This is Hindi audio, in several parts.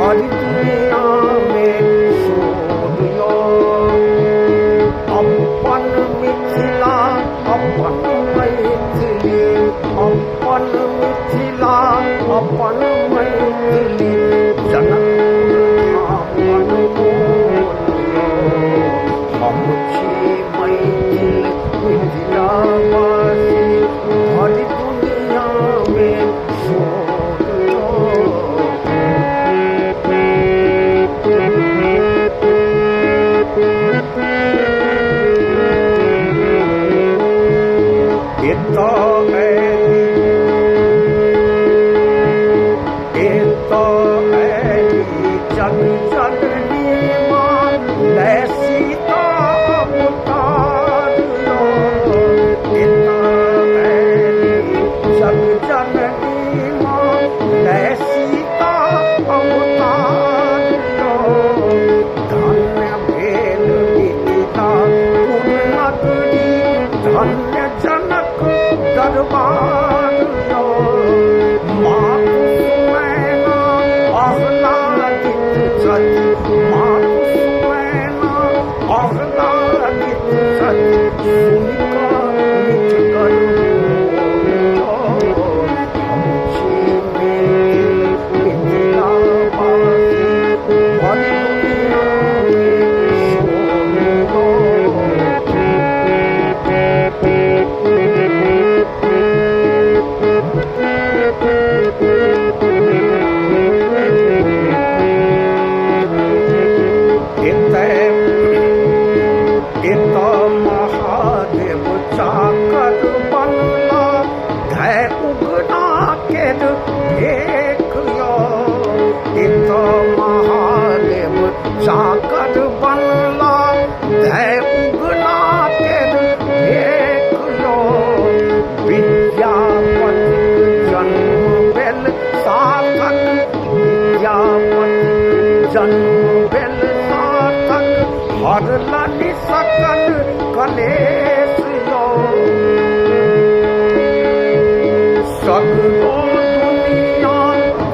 भरी दुनिया में सोनियो अपन मिथिला अपन मैथिली अपन मिथिला अपन मैथिली जनकपुर धाम बोलियो हम छी मैथिल मिथिलावासी भरी दुनिया में सोनियो जग जननी मां लै सीता अवतार लो जग जननी मां लै सीता अवतार लो धन्य भेल मिथिलापुर नगरी धन्य जनक दरबार लो मातु सुनैना आह्लादित सती मातु सुनैना आह्लादित सती सुनिकर मिठ कर हम छी मिथिलावासी भरी दुनिया में महादेव चाकर बनला धै उगना केर भेखियो इत महादेव चाकर बनला धै उगना केर भेखियो विद्यापति जन्म भेल सार्थक विद्यापति जन्म भेल सार्थक हरलनि सकल कलेश यो सगरो दुनिया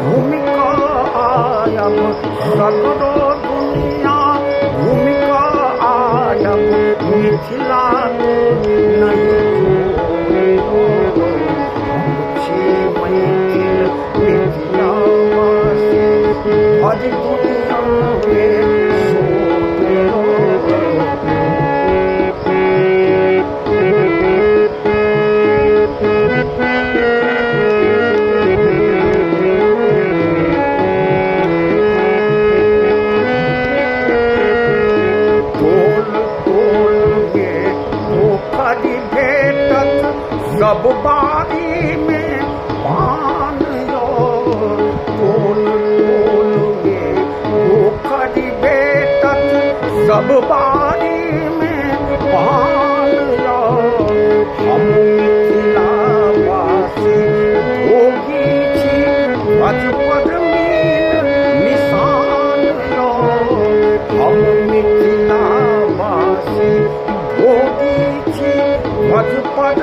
घूमि कऽ आयब सगरो दुनिया घूमि कऽ आयब मिथिला नहीं हम छी मैथिल मिथिलावासी भरी दुनिया में सब बारी में पान यो टोल टोल में पोखरी भेटत सब बारी में पान यो हम मिथिलावासी भोगी छी बजपद मीन निशान यो हम मिथिलावासी भोगी छी बजपद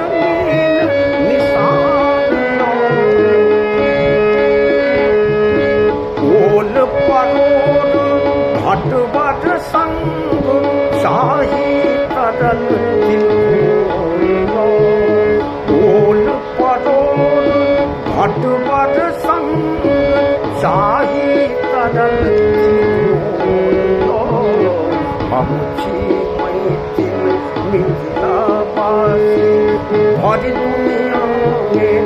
भटवट संग शाही तरल ओल परोल भटवट संग शाही तरल हम छी मैथिल मिथिलावासी भरी दुनिया में